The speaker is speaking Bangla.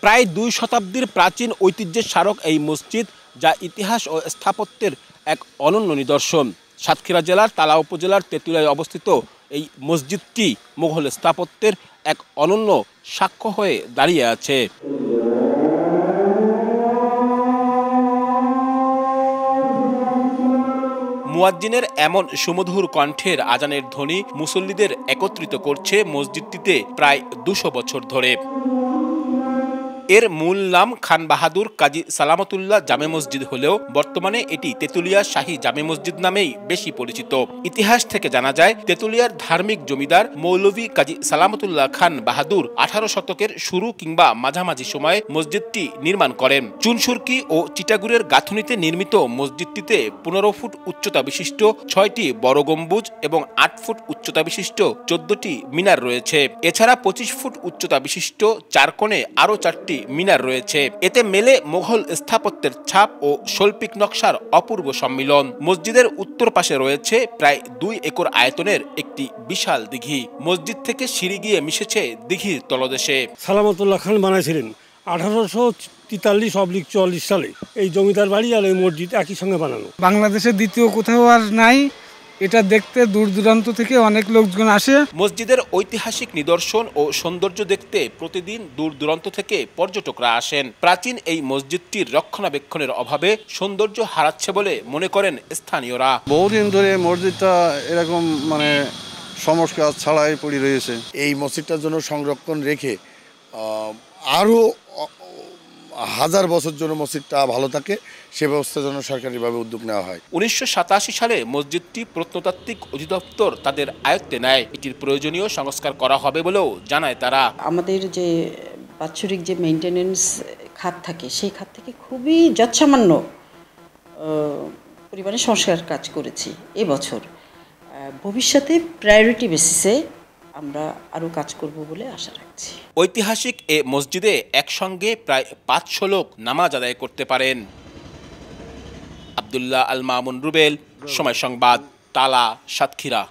প্রায় 2 শতাব্দীর প্রাচীন ঐতিহ্যের স্মারক এই মসজিদ, যা ইতিহাস ও স্থাপত্যের এক অনন্য নিদর্শন। সাতক্ষীরা জেলার তালা উপজেলার তেঁতুলিয়ায় অবস্থিত এই মসজিদটি মুঘল স্থাপত্যের এক অনন্য সাক্ষ্য হয়ে দাঁড়িয়ে আছে। মুয়াজ্জিনের এমন সুমধুর কণ্ঠের আজানের ধ্বনি মুসল্লিদের একত্রিত করছে মসজিদটিতে প্রায় 200 বছর ধরে। এর মূল নাম খান বাহাদুর কাজী সালামতুল্লাহ জামে মসজিদ হলেও বর্তমানে এটি তেঁতুলিয়া শাহী জামে মসজিদ নামেই বেশি পরিচিত। ইতিহাস থেকে জানা যায়, তেঁতুলিয়ার ধার্মিক জমিদার মৌলভী কাজী সালামতুল্লাহ খান বাহাদুর 18 শতকের শুরু কিংবা মাঝামাঝি সময়ে মসজিদটি নির্মাণ করেন। চুনসুরকি ও চিটাগুড়ের গাঁথুনিতে নির্মিত মসজিদটিতে 15 ফুট উচ্চতা বিশিষ্ট 6টি বড় গম্বুজ এবং 8 ফুট উচ্চতা বিশিষ্ট 14টি মিনার রয়েছে। এছাড়া 25 ফুট উচ্চতা বিশিষ্ট 4 কোণে আরও 4টি মিনার রয়েছে। এতে মেলে মোঘল স্থাপত্যের ছাপ ও শৈল্পিক নকশার অপূর্ব সম্মিলন। মসজিদের উত্তর পাশে রয়েছে প্রায় 2 একর আয়তনের একটি বিশাল দিঘি। মসজিদ থেকে সিঁড়ি গিয়ে মিশেছে দিঘির তলদেশে। সালামতুল্লাহ খান বানাইছিলেন 1843-44 সালে। এই জমিদার বাড়ি আর এই মসজিদ একই সঙ্গে বানানো। বাংলাদেশের দ্বিতীয় কোথাও আর নাই। এটা দেখতে দূর দূরান্ত থেকে অনেক লোকজন আসে। মসজিদের ঐতিহাসিক নিদর্শন ও সৌন্দর্য দেখতে প্রতিদিন দূর দূরান্ত থেকে পর্যটকরা আসেন। প্রাচীন এই মসজিদটির রক্ষণাবেক্ষণের অভাবে সৌন্দর্য হারাচ্ছে বলে মনে করেন স্থানীয়রা। বহুদিন ধরে মসজিদটা এরকম সংস্কার ছাড়াই পড়ে রয়েছে। এই মসজিদটার জন্য সংরক্ষণ রেখে আরও 1000 বছর জন্য মসজিদটা ভালো থাকে, সে ব্যবস্থার জন্য সরকারিভাবে উদ্যোগ নেওয়া হয়। 1987 সালে মসজিদটি প্রত্নতাত্ত্বিক অধিদপ্তর তাদের আয়ত্তে নেয়। এটির প্রয়োজনীয় সংস্কার করা হবে বলেও জানায় তারা। আমাদের যে বাৎসরিক যে মেইনটেনেন্স খাত থাকে, সেই খাত থেকে খুবই যৎসামান্য পরিমাণে সংস্কার কাজ করেছি এবছর। ভবিষ্যতে প্রায়োরিটি বেসিসে আমরা আরও কাজ করব বলে আশা রাখছি। ঐতিহাসিক এ মসজিদে একসঙ্গে প্রায় 500 লোক নামাজ আদায় করতে পারেন। আব্দুল্লাহ আল মামুন রুবেল, সময় সংবাদ, তালা, সাতক্ষীরা।